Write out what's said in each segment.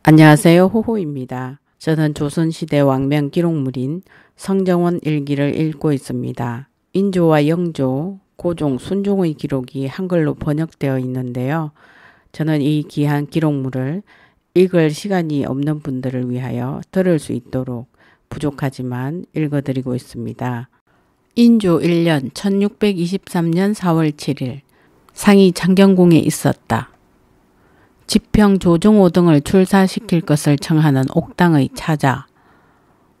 안녕하세요. 호호입니다. 저는 조선시대 왕명 기록물인 성정원 일기를 읽고 있습니다. 인조와 영조, 고종, 순종의 기록이 한글로 번역되어 있는데요. 저는 이 귀한 기록물을 읽을 시간이 없는 분들을 위하여 들을 수 있도록 부족하지만 읽어드리고 있습니다. 인조 1년 1623년 4월 7일 상이 창경궁에 있었다. 지평 조정호 등을 출사시킬 것을 청하는 옥당의 차자.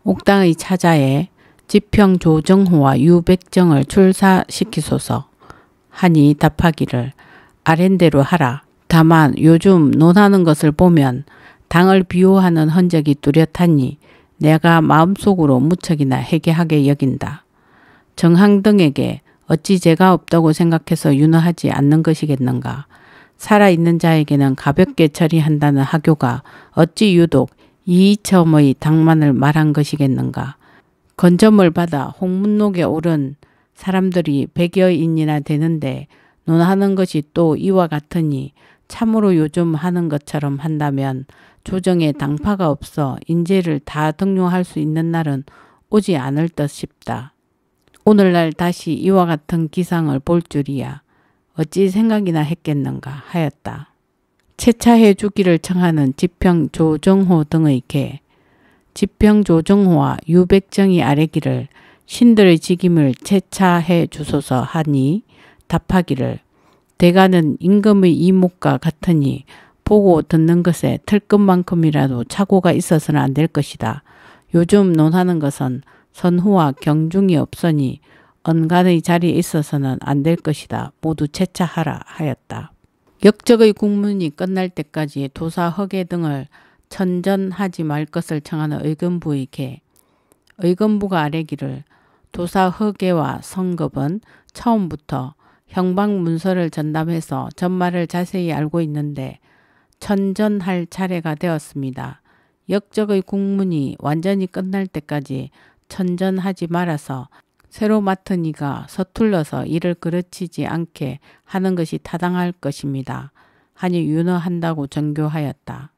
옥당의 차자에 지평 조정호와 유백정을 출사시키소서 하니 답하기를 아랜대로 하라. 다만 요즘 논하는 것을 보면 당을 비호하는 흔적이 뚜렷하니 내가 마음속으로 무척이나 해괴하게 여긴다. 정항 등에게 어찌 죄가 없다고 생각해서 윤허하지 않는 것이겠는가. 살아있는 자에게는 가볍게 처리한다는 하교가 어찌 유독 이이첨의 당만을 말한 것이겠는가. 건점을 받아 홍문록에 오른 사람들이 100여인이나 되는데 논하는 것이 또 이와 같으니 참으로 요즘 하는 것처럼 한다면 조정에 당파가 없어 인재를 다 등용할 수 있는 날은 오지 않을 듯 싶다. 오늘날 다시 이와 같은 기상을 볼 줄이야. 어찌 생각이나 했겠는가 하였다. 채차해 주기를 청하는 지평 조정호 등의 개. 지평 조정호와 유백정이 아뢰기를 신들의 직임을 채차해 주소서 하니 답하기를 대가는 임금의 이목과 같으니 보고 듣는 것에 틀끝만큼이라도 착오가 있어서는 안 될 것이다. 요즘 논하는 것은 선후와 경중이 없으니 언간의 자리에 있어서는 안 될 것이다. 모두 채차하라 하였다. 역적의 국문이 끝날 때까지 도사 허계 등을 천전하지 말 것을 청하는 의금부의 개. 의금부가 아뢰기를 도사 허계와 성급은 처음부터 형방문서를 전담해서 전말을 자세히 알고 있는데 천전할 차례가 되었습니다. 역적의 국문이 완전히 끝날 때까지 천전하지 말아서 새로 맡은 이가 서툴러서 일을 그르치지 않게 하는 것이 타당할 것입니다. 하니 윤허한다고 정교하였다.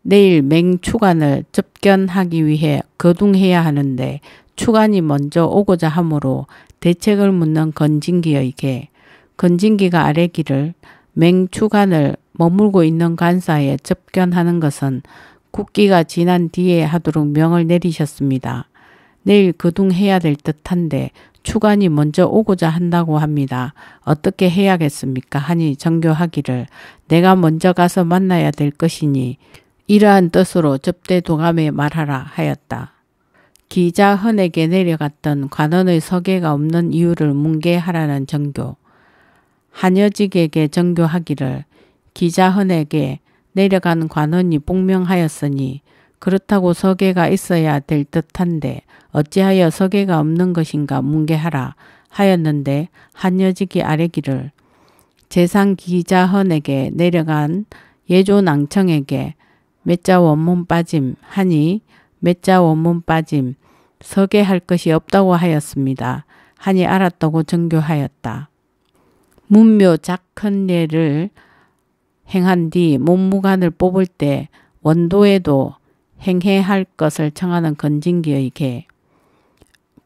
내일 맹추관을 접견하기 위해 거둥해야 하는데 추관이 먼저 오고자 하므로 대책을 묻는 건진기에게 건진기가 아뢰기를 맹추관을 머물고 있는 관사에 접견하는 것은 국기가 지난 뒤에 하도록 명을 내리셨습니다. 내일 거둥해야 될 듯한데 추관이 먼저 오고자 한다고 합니다. 어떻게 해야겠습니까? 하니 정교하기를 내가 먼저 가서 만나야 될 것이니 이러한 뜻으로 접대 도감에 말하라 하였다. 기자헌에게 내려갔던 관원의 서계가 없는 이유를 뭉개하라는 정교. 한여직에게 정교하기를 기자헌에게 내려간 관원이 복명하였으니 그렇다고 서계가 있어야 될 듯한데 어찌하여 서계가 없는 것인가 뭉개하라 하였는데 한여직이 아뢰기를 재상 기자헌에게 내려간 예조낭청에게 몇자 원문 빠짐 하니 몇자 원문 빠짐 서계할 것이 없다고 하였습니다. 하니 알았다고 정교하였다. 문묘 작헌례를 행한 뒤 몸무관을 뽑을 때 원도에도 행해할 것을 청하는 건진기의 개.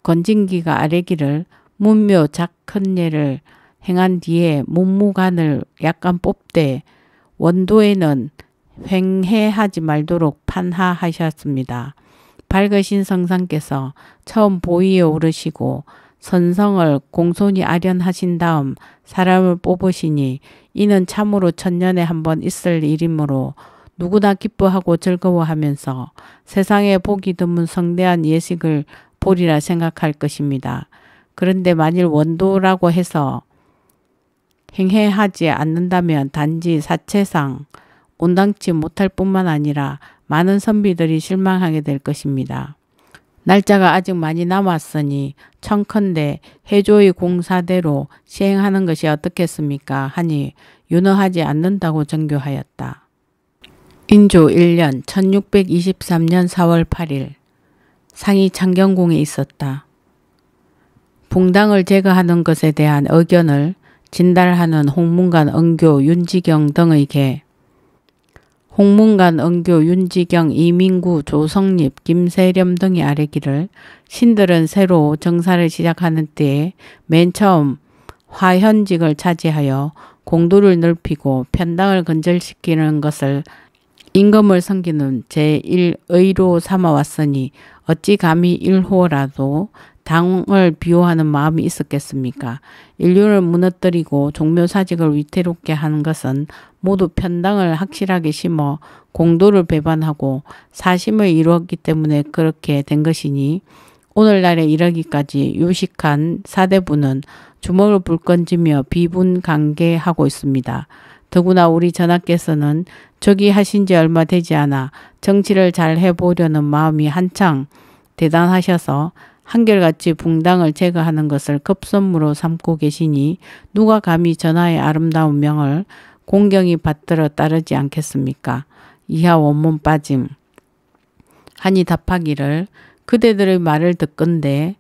건진기가 아뢰기를 문묘 작헌례를 행한 뒤에 문무관을 약간 뽑되 원도에는 횡해하지 말도록 판하하셨습니다. 밝으신 성상께서 처음 보위에 오르시고 선성을 공손히 아련하신 다음 사람을 뽑으시니 이는 참으로 천년에 한 번 있을 일이므로 누구나 기뻐하고 즐거워하면서 세상에 보기 드문 성대한 예식을 보리라 생각할 것입니다. 그런데 만일 원도라고 해서 행해하지 않는다면 단지 사체상 온당치 못할 뿐만 아니라 많은 선비들이 실망하게 될 것입니다. 날짜가 아직 많이 남았으니 청컨대 해조의 공사대로 시행하는 것이 어떻겠습니까? 하니 윤허하지 않는다고 정교하였다. 인조 1년 1623년 4월 8일 상이 창경궁에 있었다. 붕당을 제거하는 것에 대한 의견을 진달하는 홍문관, 은교, 윤지경 등의 개. 홍문관, 은교, 윤지경, 이민구, 조성립, 김세렴 등이 아뢰기를 신들은 새로 정사를 시작하는 때에 맨 처음 화현직을 차지하여 공도를 넓히고 편당을 건절시키는 것을 임금을 섬기는 제1의로 삼아왔으니 어찌 감히 1호라도 당을 비호하는 마음이 있었겠습니까? 인륜을 무너뜨리고 종묘사직을 위태롭게 하는 것은 모두 편당을 확실하게 심어 공도를 배반하고 사심을 이루었기 때문에 그렇게 된 것이니 오늘날에 이르기까지 유식한 사대부는 주먹을 불끈지며 비분강개하고 있습니다. 더구나 우리 전하께서는 저기 하신 지 얼마 되지 않아 정치를 잘 해보려는 마음이 한창 대단하셔서 한결같이 붕당을 제거하는 것을 급선무로 삼고 계시니 누가 감히 전하의 아름다운 명을 공경히 받들어 따르지 않겠습니까? 이하 원문 빠짐. 하니 답하기를 그대들의 말을 듣건대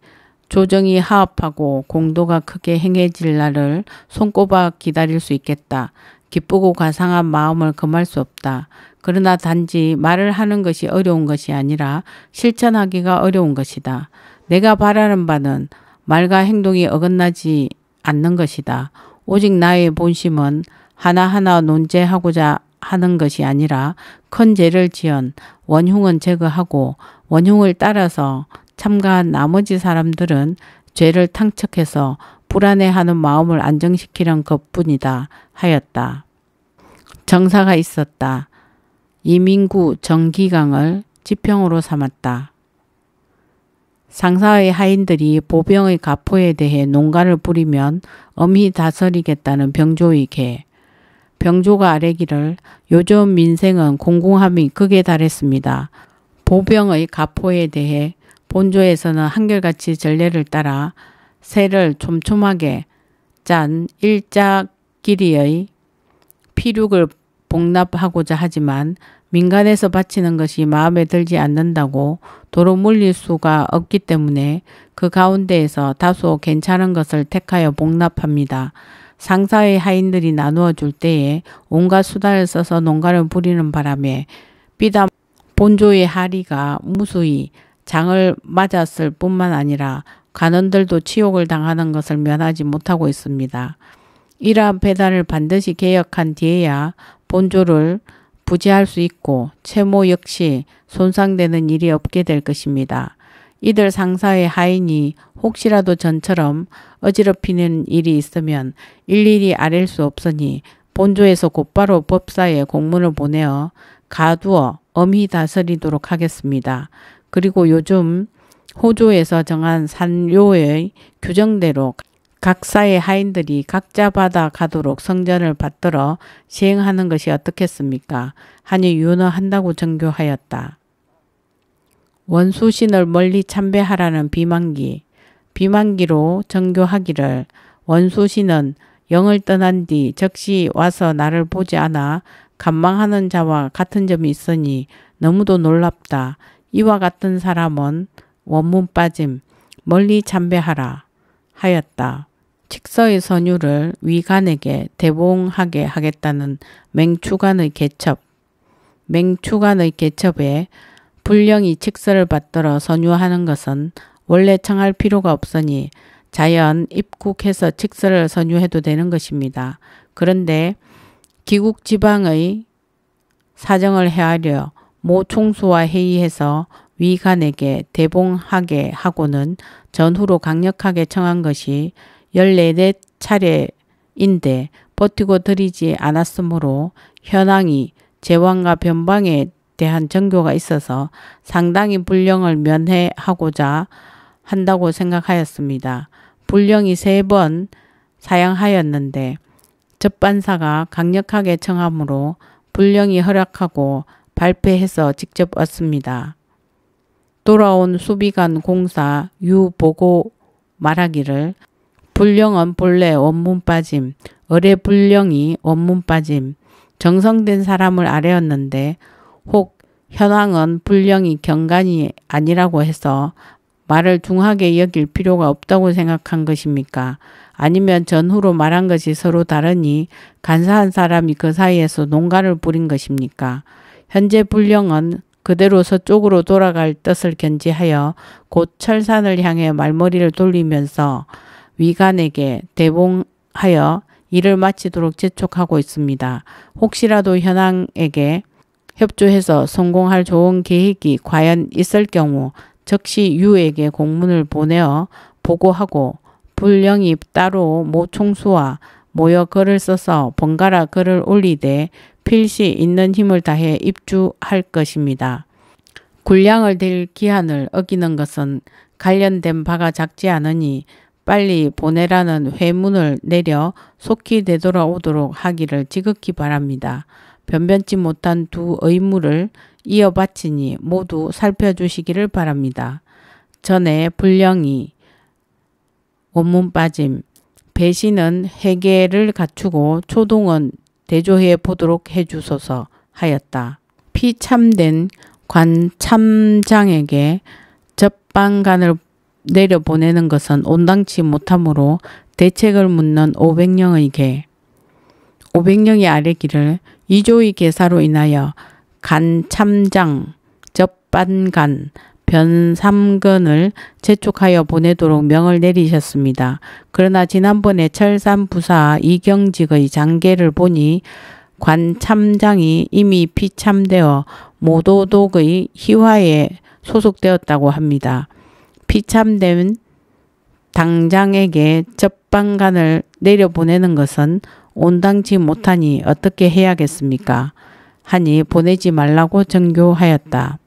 조정이 하업하고 공도가 크게 행해질 날을 손꼽아 기다릴 수 있겠다. 기쁘고 가상한 마음을 금할 수 없다. 그러나 단지 말을 하는 것이 어려운 것이 아니라 실천하기가 어려운 것이다. 내가 바라는 바는 말과 행동이 어긋나지 않는 것이다. 오직 나의 본심은 하나하나 논제하고자 하는 것이 아니라 큰 죄를 지은 원흉은 제거하고 원흉을 따라서 참가한 나머지 사람들은 죄를 탕척해서 불안해하는 마음을 안정시키는 것뿐이다 하였다. 정사가 있었다. 이민구 정기강을 지평으로 삼았다. 상사의 하인들이 보병의 가포에 대해 농가를 부리면 엄히 다스리겠다는 병조의 계. 병조가 아뢰기를 요즘 민생은 공공함이 극에 달했습니다. 보병의 가포에 대해 본조에서는 한결같이 전례를 따라 새를 촘촘하게 짠 일자끼리의 피륙을 복납하고자 하지만 민간에서 바치는 것이 마음에 들지 않는다고 도로 물릴 수가 없기 때문에 그 가운데에서 다소 괜찮은 것을 택하여 복납합니다. 상사의 하인들이 나누어 줄 때에 온갖 수단을 써서 농가를 부리는 바람에 비단 본조의 하리가 무수히 장을 맞았을 뿐만 아니라 관원들도 치욕을 당하는 것을 면하지 못하고 있습니다. 이러한 배단을 반드시 개혁한 뒤에야 본조를 부지할 수 있고 채모 역시 손상되는 일이 없게 될 것입니다. 이들 상사의 하인이 혹시라도 전처럼 어지럽히는 일이 있으면 일일이 아랠 수 없으니 본조에서 곧바로 법사에 공문을 보내어 가두어 엄히 다스리도록 하겠습니다. 그리고 요즘 호조에서 정한 산료의 규정대로 각사의 하인들이 각자 받아 가도록 성전을 받들어 시행하는 것이 어떻겠습니까? 하니 윤허한다고 정교하였다. 원수신을 멀리 참배하라는 비만기. 비만기로 정교하기를 원수신은 영을 떠난 뒤 즉시 와서 나를 보지 않아 간망하는 자와 같은 점이 있으니 너무도 놀랍다. 이와 같은 사람은 원문 빠짐 멀리 참배하라 하였다. 칙서의 선유를 위간에게 대봉하게 하겠다는 맹추간의 개첩. 맹추간의 개첩에 불령이 칙서를 받들어 선유하는 것은 원래 청할 필요가 없으니 자연 입국해서 칙서를 선유해도 되는 것입니다. 그런데 기국 지방의 사정을 헤아려 모 총수와 회의해서 위간에게 대봉하게 하고는 전후로 강력하게 청한 것이 14차례인데 버티고 들이지 않았으므로 현황이 제왕과 변방에 대한 정교가 있어서 상당히 불령을 면회하고자 한다고 생각하였습니다. 불령이 3번 사양하였는데 접반사가 강력하게 청하므로 불령이 허락하고 발표해서 직접 왔습니다. 돌아온 수비관 공사 유보고 말하기를 불령은 본래 원문 빠짐, 의뢰 불령이 원문 빠짐, 정성된 사람을 아뢰었는데 혹 현황은 불령이 경간이 아니라고 해서 말을 중하게 여길 필요가 없다고 생각한 것입니까? 아니면 전후로 말한 것이 서로 다르니 간사한 사람이 그 사이에서 농가를 부린 것입니까? 현재 불령은 그대로 서쪽으로 돌아갈 뜻을 견지하여 곧 철산을 향해 말머리를 돌리면서 위관에게 대봉하여 일을 마치도록 재촉하고 있습니다. 혹시라도 현왕에게 협조해서 성공할 좋은 계획이 과연 있을 경우 즉시 유에게 공문을 보내어 보고하고 불령이 따로 모총수와 모여 글을 써서 번갈아 글을 올리되 필시 있는 힘을 다해 입주할 것입니다. 군량을 댈 기한을 어기는 것은 관련된 바가 작지 않으니 빨리 보내라는 회문을 내려 속히 되돌아오도록 하기를 지극히 바랍니다. 변변치 못한 두 의무를 이어 바치니 모두 살펴주시기를 바랍니다. 전에 불령이 원문 빠짐, 배신은 회개를 갖추고 초동은 대조해 보도록 해주소서 하였다. 피참된 관참장에게 접방관을 내려보내는 것은 온당치 못하므로 대책을 묻는 500령에게 500령이 아뢰기를 이조의 계사로 인하여 간참장, 접반간, 변삼근을 재촉하여 보내도록 명을 내리셨습니다. 그러나 지난번에 철산부사 이경직의 장계를 보니 관참장이 이미 피참되어 모도독의 희화에 소속되었다고 합니다. 피참된 당장에게 접방관을 내려보내는 것은 온당치 못하니 어떻게 해야겠습니까? 하니 보내지 말라고 정교하였다.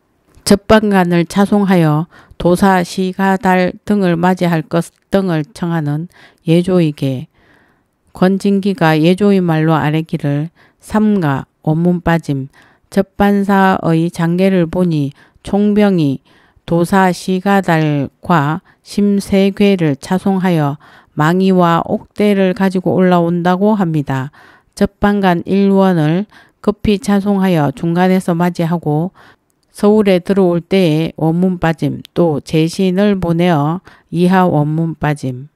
접방관을 차송하여 도사, 시가달 등을 맞이할 것 등을 청하는 예조에게 권진기가 예조의 말로 아뢰기를 삼가 원문 빠짐 접반사의 장계를 보니 총병이 도사 시가달과 심세괴를 차송하여 망이와 옥대를 가지고 올라온다고 합니다. 접방관 일원을 급히 차송하여 중간에서 맞이하고 서울에 들어올 때에 원문 빠짐 또 제신을 보내어 이하 원문 빠짐.